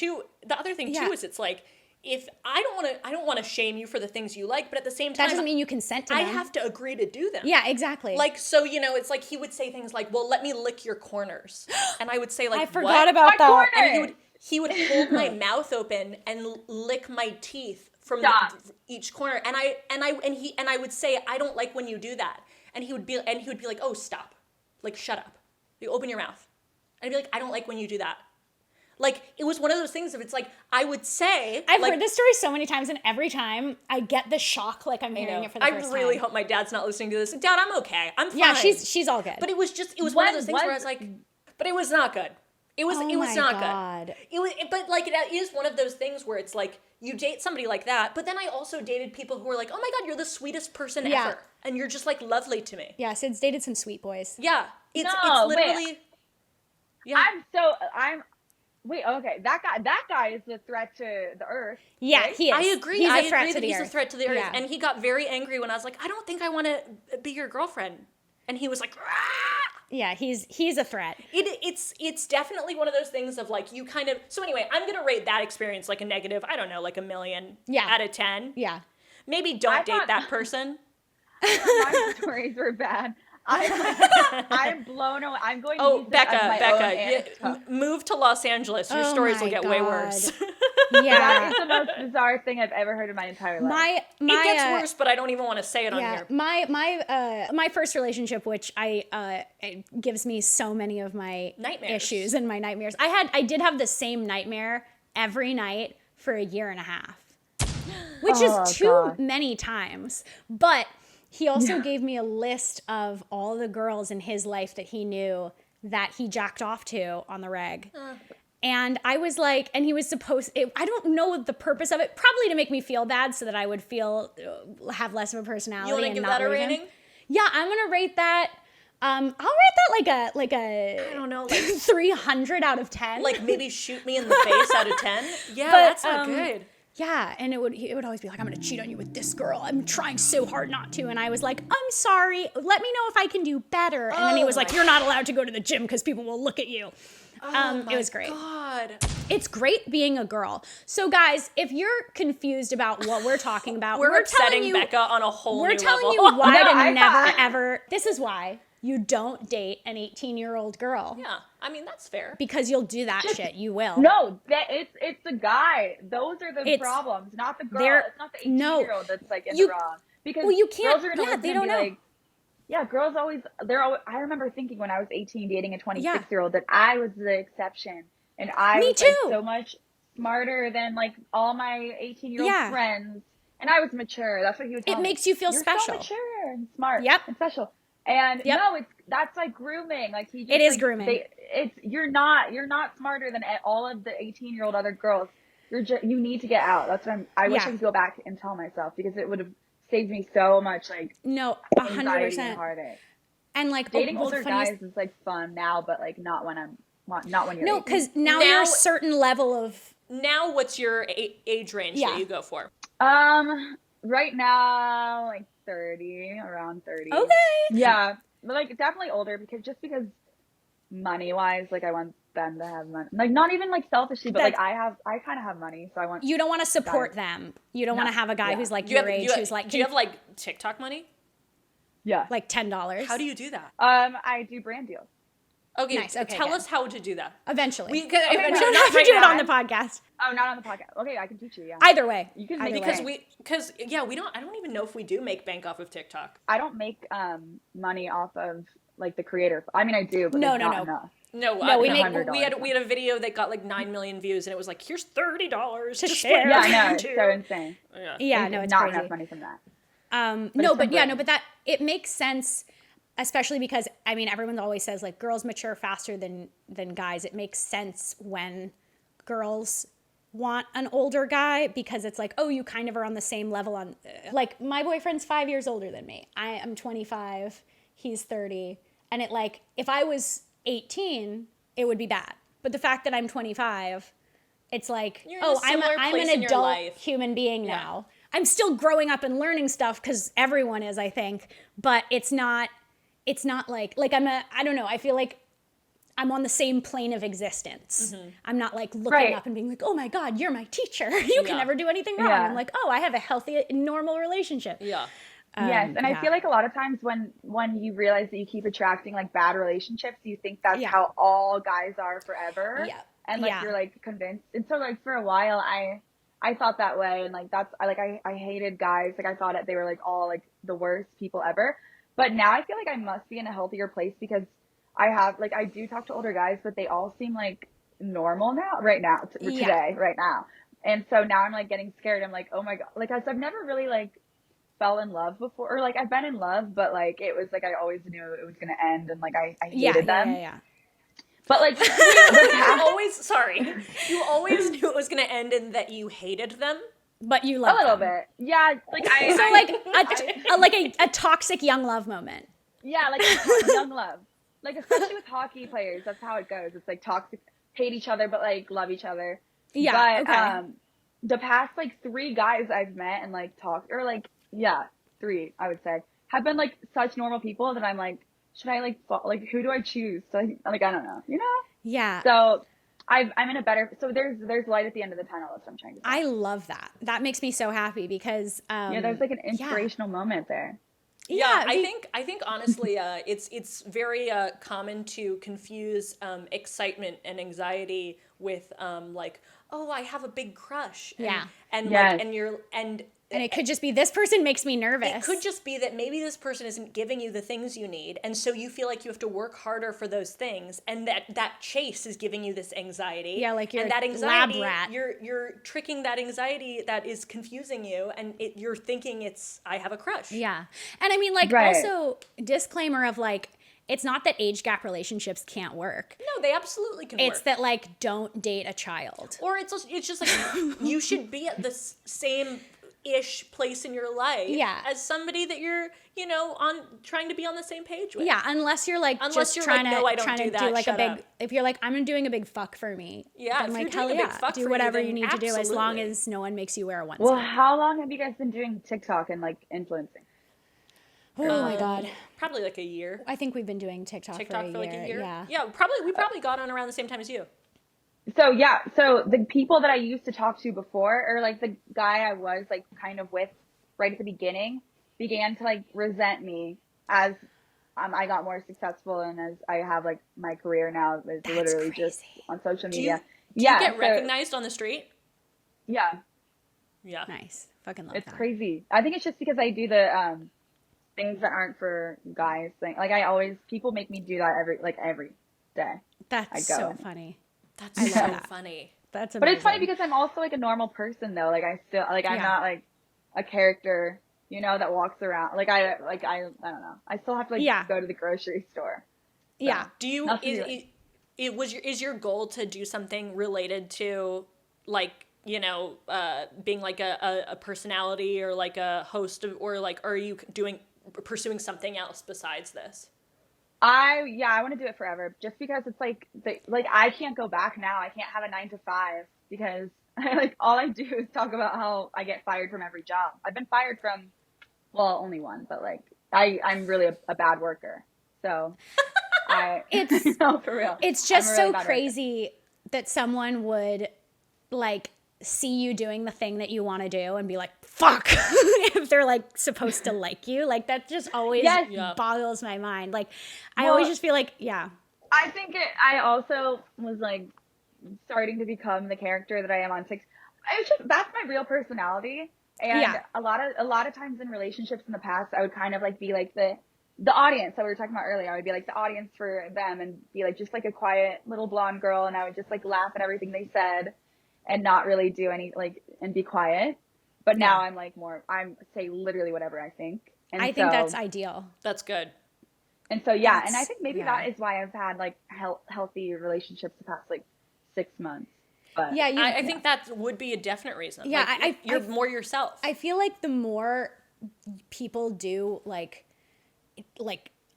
too is it's like, if I don't want to shame you for the things you like, but at the same time, that doesn't mean you consent to them. I have to agree to do them. Yeah, exactly. Like, so, it's like he would say things like, well, let me lick your corners. And I would say like, I forgot about that. Corner? And he would hold my mouth open and lick my teeth from each corner. And I would say, I don't like when you do that. And he would be like, oh, stop. Like, shut up. You open your mouth. And I'd be like, I don't like when you do that. Like, it was one of those things of, it's like, I would say. I've heard this story so many times, and every time I get the shock, like I'm hearing it for the first time. I really hope my dad's not listening to this. Dad, I'm okay. I'm fine. Yeah, she's all good. But it was one of those things where I was like, but it was not good. It was not good. But like, it is one of those things where it's like, you date somebody like that, but then I also dated people who were like, oh my God, you're the sweetest person ever. And you're just like lovely to me. Yeah, Syd's dated some sweet boys. Yeah. It's literally. Wait. Yeah. Okay. That guy is a threat to the earth. Yeah, right? he is. I agree. He's a threat to the earth. Yeah. And he got very angry when I was like, I don't think I want to be your girlfriend. And he was like, rah! Yeah, he's a threat. It's definitely one of those things of like, you kind of. So anyway, I'm gonna rate that experience like a negative. I don't know, like 1 million out of 10. Yeah. Maybe don't date that person. My stories were bad. I'm blown away. I'm going to use Becca, move to Los Angeles. Your stories will get way worse. Yeah. That is the most bizarre thing I've ever heard in my entire life. It gets worse, but I don't even want to say it on here. My first relationship, which it gives me so many of my issues and my nightmares. I did have the same nightmare every night for 1.5 years, which is too many times. But he also gave me a list of all the girls in his life that he knew that he jacked off to on the reg. And I was like, and he was I don't know the purpose of it, probably to make me feel bad so that I would have less of a personality. You want to give that a rating? Yeah, I'm going to rate that. I'll rate that like a I don't know, like 300 out of 10. Like maybe shoot me in the face out of 10. Yeah, that's not good. Yeah, and it would always be like, I'm going to cheat on you with this girl. I'm trying so hard not to. And I was like, I'm sorry. Let me know if I can do better. And then he was like, you're not allowed to go to the gym because people will look at you. It was great. God. It's great being a girl. So guys, if you're confused about what we're talking about, we're setting Becca on a whole new level. We're telling you why ever. This is why you don't date an 18-year-old girl. Yeah, I mean, that's fair. Because you'll do that shit. You will. No, it's the guy. Those are the problems, not the girl. It's not the 18-year-old that's like in the wrong. Because you can't. Girls are They don't know. Like, yeah, girls always. I remember thinking when I was 18, dating a 26-year-old, that I was the exception, and I was like, so much smarter than like all my 18-year-old friends, and I was mature. That's what he would tell me. It makes you feel special. So mature and smart. Yep. And special. And no, that's like grooming. Like he just, it is grooming. You're not smarter than all of the 18-year-old other girls. You need to get out. That's what I wish I could go back and tell myself, because it would have saved me so much 100% and heartache. And like dating older guys is like fun now, but like not when you're no, because now you're a certain level of. Now, what's your age range that you go for? Right now, like 30, around 30. Okay. Yeah, but like definitely older, because money wise, like I want them to have money. Like not even like selfishly, but like I kind of have money, so I want. You don't want to support them. You don't want to have a guy who's like your age, who's like. Do you have like TikTok money? Yeah. Like $10. How do you do that? I do brand deals. Okay, nice. Okay, tell us how to do that. Eventually. We don't have to do it on the podcast. Oh, not on the podcast. Okay, I can teach you. Yeah. Either way, you can because we don't. I don't even know if we do make bank off of TikTok. I don't make money off of like the creator. I mean, I do, but no. enough. No, we had a video that got like 9 million views, and it was like, here's $30 to share. Yeah, no, it's so insane. Yeah, no, it's not crazy. enough money from that. But that it makes sense. especially because, I mean, everyone always says like girls mature faster than guys. It makes sense when girls want an older guy because it's like, oh, you kind of are on the same level on, like, my boyfriend's 5 years older than me. I am 25, he's 30. And it, like, if I was 18, it would be bad. But the fact that I'm 25, it's like, oh, I'm an adult human being now. I'm still growing up and learning stuff because everyone is, I think, but it's not like I don't know. I feel like I'm on the same plane of existence. Mm-hmm. I'm not like looking up and being like, oh my God, you're my teacher. You can never do anything wrong. I'm like, oh, I have a healthy, normal relationship. Yeah. Yes. And I feel like a lot of times when you realize that you keep attracting like bad relationships, you think that's how all guys are forever. Yeah. And like, you're like convinced. And so like for a while, I thought that way. And like, I hated guys. Like I thought they were like all like the worst people ever. But now I feel like I must be in a healthier place because I do talk to older guys, but they all seem like normal now, today, right now. And so now I'm like getting scared. I'm like, oh my God, like I've never really like fell in love before, or like I've been in love, but like it was like I always knew it was gonna end, and like I hated them. Yeah. But like you always knew it was gonna end and that you hated them. But you love a little bit, yeah. Like like a toxic young love moment. Yeah, like young love. Like, especially with hockey players, that's how it goes. It's like toxic, hate each other, but like love each other. Yeah. But the past like 3 guys I've met and like talked, or like 3 I would say, have been like such normal people that I'm like, should I like who do I choose? So like I don't know, you know? Yeah. So I'm in a better. So there's light at the end of the tunnel. That's what I'm trying to say. I love that. That makes me so happy because there's like an inspirational moment there. Yeah, I think honestly, it's very common to confuse excitement and anxiety with like, oh, I have a big crush. And it could just be this person makes me nervous. It could just be that maybe this person isn't giving you the things you need, and so you feel like you have to work harder for those things, and that chase is giving you this anxiety. Yeah, like you're and that anxiety, lab rat. You're tricking that anxiety that is confusing you, and you're thinking I have a crush. Yeah, and I mean, like also disclaimer of like, it's not that age gap relationships can't work. No, they absolutely can work. It's that like don't date a child, or it's just like you should be at the same ish place in your life as somebody that you're trying to be on the same page with. Unless you're like trying to do like a big, if you're like, I'm doing a big fuck for me, then like hell yeah, do whatever you need to do as long as no one makes you wear a onesie. Well, how long have you guys been doing TikTok and like influencing? Oh my God, probably like a year. I think we've been doing TikTok for like a year. Yeah, we probably got on around the same time as you. So so the people that I used to talk to before, or like the guy I was like kind of with right at the beginning, began to like resent me as I got more successful and as I have like my career now is literally just on social media. Do you get recognized on the street? Yeah. Yeah. Nice. Fucking love that. It's crazy. I think it's just because I do the things that aren't for guys thing. Like people make me do that every day. That's so funny. That's so funny. That's amazing. But it's funny because I'm also like a normal person though. Like I still like I'm not like a character, that walks around. Like I don't know. I still have to go to the grocery store. So, yeah. Do you is your goal to do something related to like, being like a personality or like a host or like are you pursuing something else besides this? I want to do it forever just because it's like I can't go back now. I can't have a 9 to 5 because like all I do is talk about how I get fired from every job. I've been fired from, well, only one, but like I'm really a bad worker. So it's for real. It's just really so crazy that someone would like see you doing the thing that you want to do and be like, fuck, if they're like supposed to like you. Like that just always boggles my mind. Like I always just feel like, I think I also was like starting to become the character that I am on TikTok. That's my real personality. And a lot of times in relationships in the past, I would kind of like be like the audience that we were talking about earlier. I would be like the audience for them and be like just like a quiet little blonde girl, and I would just like laugh at everything they said and not really do any like and be quiet. But now I'm like I'm say literally whatever I think. And I think that's ideal. That's good. And so, yeah, and I That's, think maybe yeah. that is why I've had like healthy relationships the past like 6 months. But Yeah, I think that would be a definite reason. Yeah, like, you're more yourself. I feel like the more people do like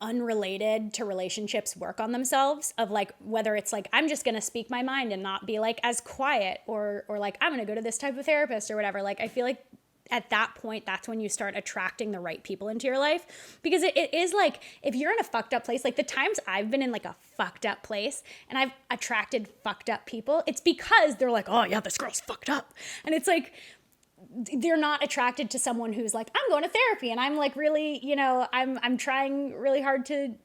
unrelated to relationships work on themselves, of like whether it's like I'm just gonna speak my mind and not be like as quiet, or like I'm gonna go to this type of therapist or whatever, like I feel like at that point that's when you start attracting the right people into your life, because it is like if you're in a fucked up place, like the times I've been in like a fucked up place and I've attracted fucked up people, it's because they're like, oh yeah, this girl's fucked up, and it's like they're not attracted to someone who's like, I'm going to therapy and I'm like really, I'm trying really hard to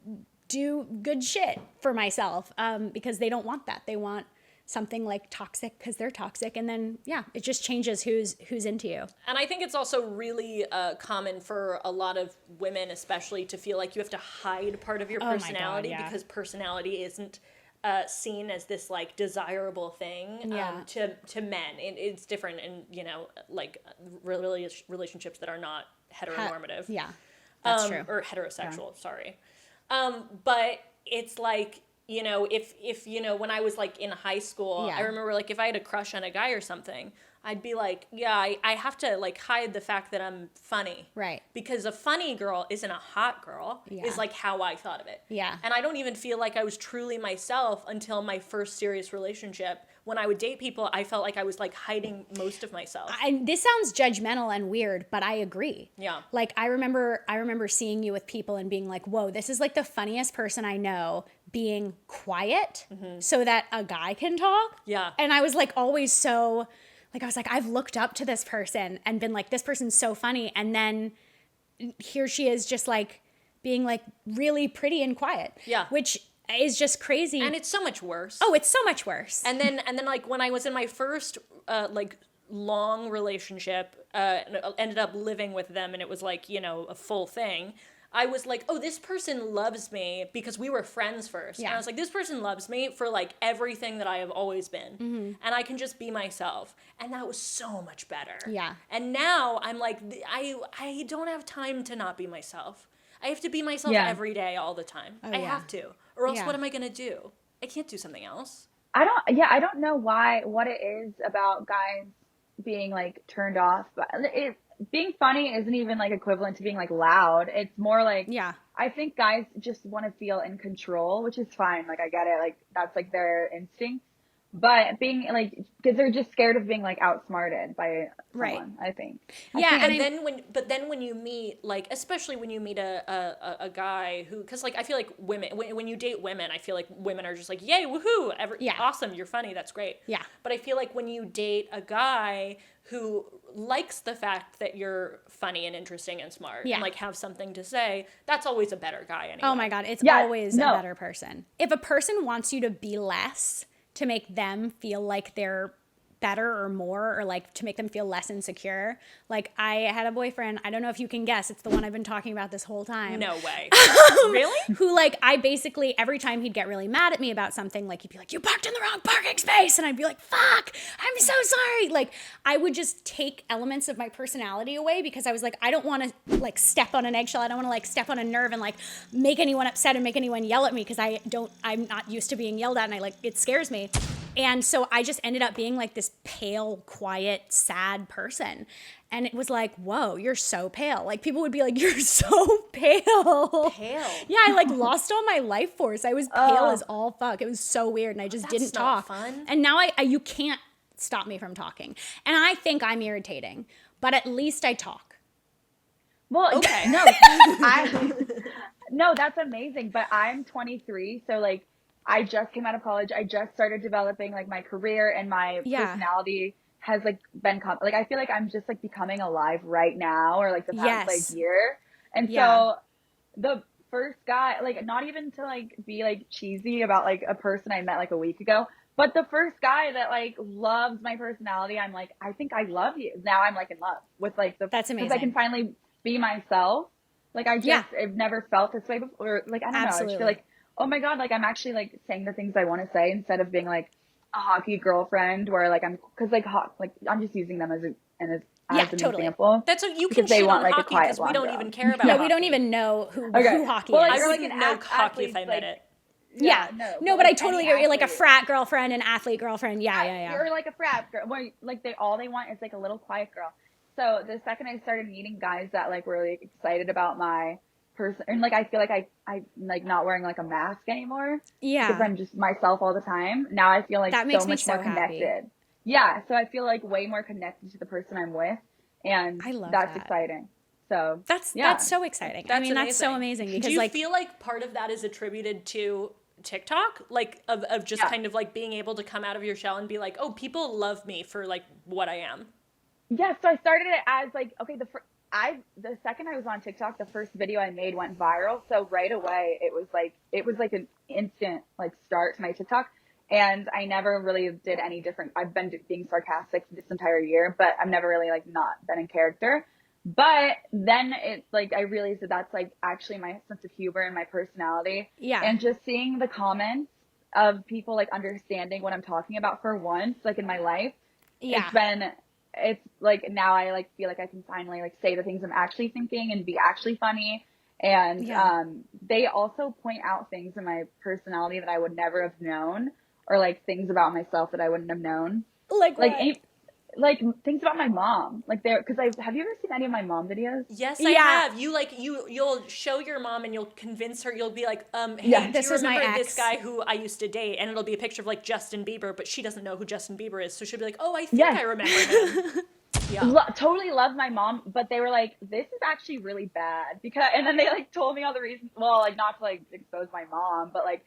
do good shit for myself, because they don't want that. They want something like toxic because they're toxic, and then it just changes who's into you. And I think it's also really common for a lot of women, especially, to feel like you have to hide part of your personality, because personality isn't seen as this like desirable thing to men. It's different in like relationships that are not heteronormative. That's true. Or heterosexual. Sorry, but it's like, if when I was like in high school, I remember like if I had a crush on a guy or something, I'd be like, I have to like hide the fact that I'm funny. Right. Because a funny girl isn't a hot girl, is like how I thought of it. Yeah. And I don't even feel like I was truly myself until my first serious relationship. When I would date people, I felt like I was like hiding most of myself. This sounds judgmental and weird, but I agree. Yeah. Like I remember seeing you with people and being like, whoa, this is like the funniest person I know being quiet so that a guy can talk. Yeah. And I was like always so, like I was like, I've looked up to this person and been like, this person's so funny. And then here she is just like being like really pretty and quiet. Yeah. Which is just crazy. And it's so much worse. Oh, it's so much worse. And then like when I was in my first like long relationship, ended up living with them, and it was like, a full thing. I was like, oh, this person loves me because we were friends first. Yeah. And I was like, this person loves me for like everything that I have always been. Mm-hmm. And I can just be myself. And that was so much better. Yeah. And now I'm like, I don't have time to not be myself. I have to be myself every day, all the time. I have to. Or else what am I going to do? I can't do something else. I don't know what it is about guys being like turned off. But being funny isn't even like equivalent to being like loud. It's more like, I think guys just want to feel in control, which is fine. Like I get it. Like that's like their instinct. But being like, because they're just scared of being like outsmarted by someone, I think. Then when you meet, like, especially when you meet a guy who, because like I feel like women, when you date women, I feel like women are just like, yay, woohoo, awesome, you're funny, that's great. Yeah. But I feel like when you date a guy who likes the fact that you're funny and interesting and smart and like have something to say, that's always a better guy anyway. Oh my God, it's always a better person. If a person wants you to be less, to make them feel like they're better or more, or like to make them feel less insecure. Like I had a boyfriend, I don't know if you can guess, it's the one I've been talking about this whole time. No way. Really? Who like, I basically, every time he'd get really mad at me about something, like he'd be like, you parked in the wrong parking space. And I'd be like, fuck, I'm so sorry. Like I would just take elements of my personality away, because I was like, I don't want to like step on an eggshell. I don't want to like step on a nerve and like make anyone upset and make anyone yell at me, because I'm not used to being yelled at, and it scares me. And so I just ended up being like this pale, quiet, sad person. And it was like, whoa, you're so pale. Like people would be like, you're so pale. Pale? Yeah, I like lost all my life force. I was pale as all fuck. It was so weird, and I just didn't talk. That's not fun. And now you can't stop me from talking. And I think I'm irritating, but at least I talk. Well, okay. No, that's amazing. But I'm 23, so like, I just came out of college. I just started developing like my career, and my personality has like been like I feel like I'm just like becoming alive right now, or like the past like year. And so the first guy, like not even to like be like cheesy about like a person I met like a week ago, but the first guy that like loves my personality, I'm like, I think I love you. Now I'm like in love with like that's amazing, because I can finally be myself. Like I've never felt this way before. Like I don't know. I just feel like, oh my God, like I'm actually like saying the things I want to say, instead of being like a hockey girlfriend where like because like I'm just using them as an and as Yeah, an totally. example. That's what you can because they shit want on like a hockey quiet because we don't blonde even girl. care about No, hockey. we don't even know who hockey Well, is. like, I you're wouldn't know hockey if I met it. Yeah. No, but I totally agree. Like a athlete. frat girlfriend and athlete girlfriend. Yeah. Or like a frat girl. Where, like all they want is like a little quiet girl. So the second I started meeting guys that like were like excited about my person, and like I feel like I'm like not wearing like a mask anymore. Yeah. Because I'm just myself all the time. Now I feel like That makes so me much so more connected. happy. Yeah. So I feel like way more connected to the person I'm with, and I love that's that. exciting. So That's so exciting. That's that's so amazing because do you like feel like part of that is attributed to TikTok, like of just kind of like being able to come out of your shell and be like, oh, people love me for like what I am. Yeah, so I started it as like, okay, the second I was on TikTok, the first video I made went viral. So right away it was like an instant like start to my TikTok. And I never really did any different. I've been being sarcastic this entire year, but I've never really like not been in character. But then it's like I realized that that's like actually my sense of humor and my personality. Yeah. And just seeing the comments of people like understanding what I'm talking about for once, like in my life, it's like now I like feel like I can finally like say the things I'm actually thinking and be actually funny. And they also point out things in my personality that I would never have known, or like things about myself that I wouldn't have known. Like things about my mom, like because have you ever seen any of my mom videos? Yes, I have. You'll show your mom and you'll convince her. You'll be like, hey, do you remember this guy who I used to date? And it'll be a picture of like Justin Bieber, but she doesn't know who Justin Bieber is, so she'll be like, oh, I think I remember him. Yeah, totally love my mom, but they were like, this is actually really bad and then they like told me all the reasons. Well, like not to like expose my mom, but like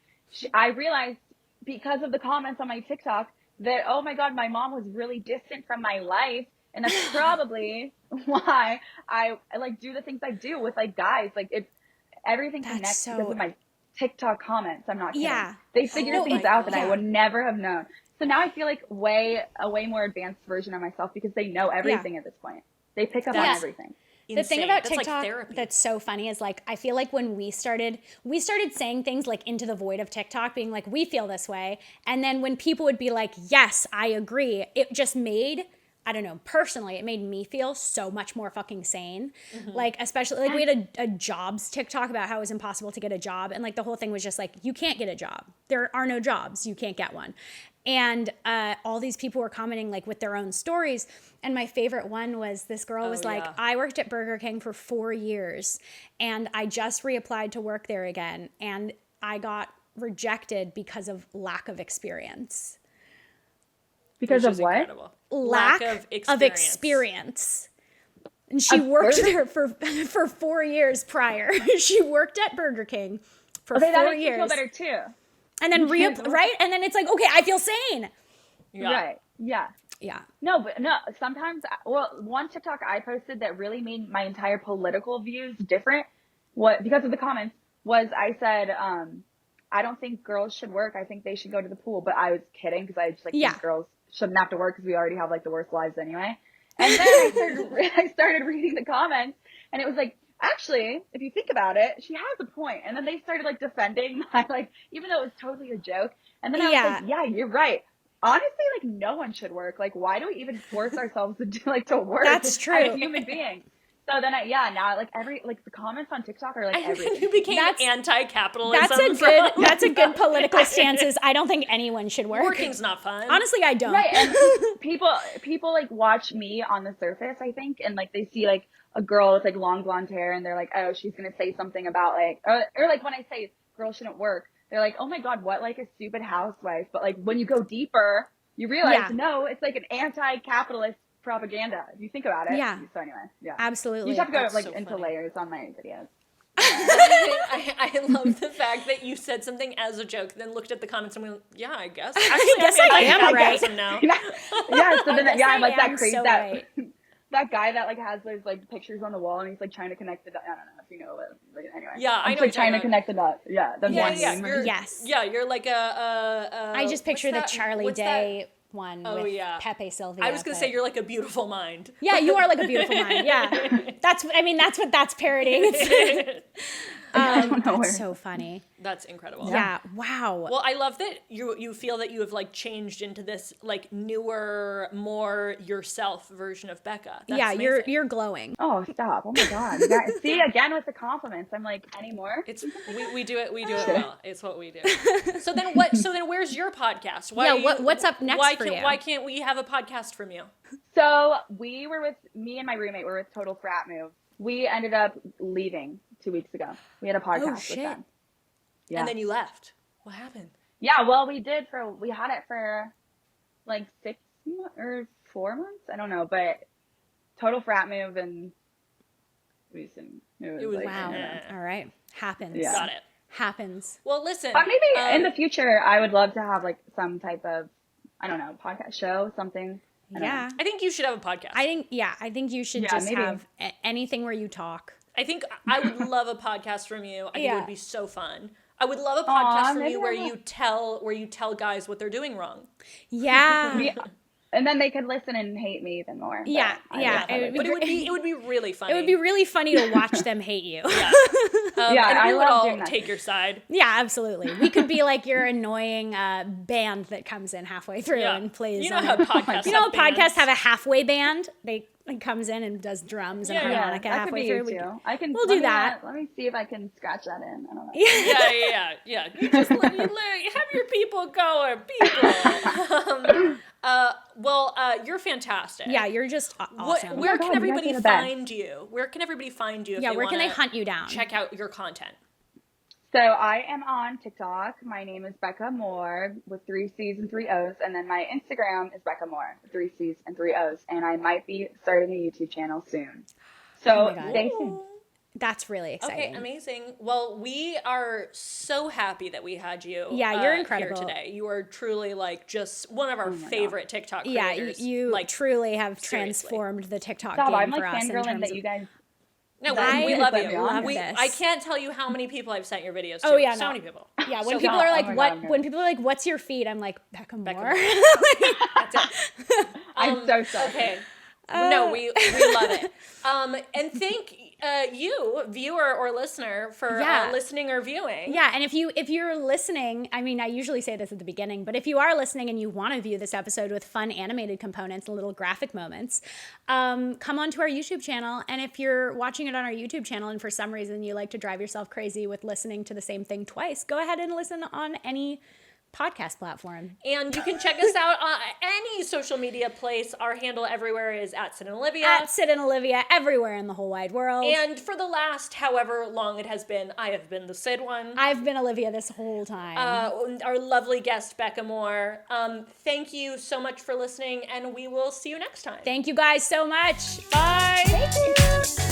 I realized because of the comments on my TikTok that, oh my God, my mom was really distant from my life. And that's probably why I like do the things I do with like guys. Like everything connects because of my TikTok comments. I'm not kidding. Yeah. They figure things out that I would never have known. So now I feel like a way more advanced version of myself because they know everything at this point. They pick up on everything. Insane. The thing about TikTok that's so funny is like I feel like when we started saying things like into the void of TikTok, being like, we feel this way, and then when people would be like, yes, I agree, it just made, I don't know, personally, it made me feel so much more fucking sane. Like, especially, like, we had a jobs TikTok about how it was impossible to get a job, and like the whole thing was just like, you can't get a job. There are no jobs. You can't get one. And all these people were commenting like with their own stories. And my favorite one was this girl was like, I worked at Burger King for 4 years and I just reapplied to work there again. And I got rejected because of lack of experience. Because of what? Incredible. Lack of experience. And she worked there for 4 years prior. She worked at Burger King for 4 years. That makes me feel better too. And then right? And then it's like, okay, I feel sane. Yeah. Right. Yeah. Yeah. No, sometimes, one TikTok I posted that really made my entire political views different, because of the comments, was I said, I don't think girls should work. I think they should go to the pool. But I was kidding because I just think girls shouldn't have to work because we already have like the worst lives anyway. And then I started reading the comments and it was like, actually, if you think about it, she has a point. And then they started like defending my even though it was totally a joke. And then I was like, yeah, you're right. Honestly, like no one should work. Like, why do we even force ourselves to work? That's true. As human beings. So then now like the comments on TikTok are like everything. You became anti-capitalism. That's a good political stance. Is I don't think anyone should work. Working's not fun. Honestly, I don't. Right. And people like watch me on the surface, I think, and like they see like a girl with like long blonde hair and they're like, oh, she's gonna say something about like or like when I say girls shouldn't work, they're like, oh my God, what, like a stupid housewife. But like when you go deeper, you realize no, it's like an anti-capitalist propaganda if you think about it. So anyway, absolutely. You just have to go into layers on my videos. I love the fact that you said something as a joke, then looked at the comments and went, yeah, I guess. Actually, I am right now. So then I'm like that crazy right. that guy that like has those like pictures on the wall and he's like trying to connect the dots. I don't know if you know it. Like, anyway. Yeah, I know. Like trying to connect the dots. Yeah. You're like I just picture the Charlie Day one with Pepe Sylvia. I was gonna say you're like a beautiful mind. Yeah, you are like a beautiful mind. Yeah, that's what that's parodying. I don't know where. That's so funny. That's incredible. Yeah. Wow. Well, I love that you feel that you have like changed into this like newer, more yourself version of Becca. That's yeah, amazing. you're glowing. Oh, stop. Oh my God. You guys, see, again with the compliments. I'm like, any more? It's we do it well. It's what we do. So then where's your podcast? What's up next for you? Why can't we have a podcast from you? So we were with, me and my roommate were with Total Frat Move. We ended up leaving 2 weeks ago. We had a podcast with them. Yeah. And then you left. What happened? Yeah, well, we had it for like 6 or 4 months. I don't know, but Total Frat Move and it was like, wow. All right. Happens. Yeah. Got it. Happens. Well, listen. But maybe in the future, I would love to have like some type of, I don't know, podcast show, something. Yeah. I think you should have a podcast. I think you should just maybe. have anything where you talk. I think I would love a podcast from you. I think it would be so fun. I would love a Aw, podcast from maybe you where I'll- you tell guys what they're doing wrong. Yeah. Yeah. And then they could listen and hate me even more. But Yeah, I yeah. love it. But it would be really funny. It would be really funny to watch them hate you. Yeah. Yeah, and I we would love all doing that. take your side. Yeah, absolutely. We could be like your annoying band that comes in halfway through Yeah. and plays. You know how podcasts You know, have bands? podcasts have a halfway band. They comes in and does drums and Yeah, harmonica that could halfway be through. you too. I can. We'll let do me, that. Let me see if I can scratch that in. I don't know. Yeah. You just have your people going, people. You're fantastic. Yeah, you're just awesome. Where Oh my can God, everybody you guys are the best. find you? Where can everybody find you? If yeah, they where can they wanna hunt you down? Check out your content. So I am on TikTok. My name is Becca Moore with 3 C's and 3 O's. And then my Instagram is Becca Moore, 3 C's and 3 O's. And I might be starting a YouTube channel soon. Oh So my God. stay tuned. That's really exciting. Okay, amazing. Well, we are so happy that we had you. Yeah, you're incredible. Here today. You are truly like just one of our favorite TikTok Yeah, creators. you like truly have seriously. transformed the TikTok Stop, game I'm for like us in fangirling terms that of. you guys. No, I we love let me you. on this. I can't tell you how many people I've sent your videos to. Oh, yeah, so no. many people. Yeah, when So people good. are like, Oh my "What?" God, When people are like, "What's your feed?" I'm like, Becca Moore. Moore. That's it. I'm so sorry. Okay. No, we love it. And thank you, viewer or listener, for Yeah. listening or viewing. Yeah, and if you're listening, I mean, I usually say this at the beginning, but if you are listening and you want to view this episode with fun animated components and little graphic moments, come onto our YouTube channel. And if you're watching it on our YouTube channel and for some reason you like to drive yourself crazy with listening to the same thing twice, go ahead and listen on any podcast platform. And you can check us out on any social media place. Our handle everywhere is at Syd Olivia. At Syd and Olivia everywhere in the whole wide world. And for the last however long it has been, I have been the Syd one. I've been Olivia this whole time. Our lovely guest, Becca Moore. Thank you so much for listening, and we will see you next time. Thank you guys so much. Bye. Thank you.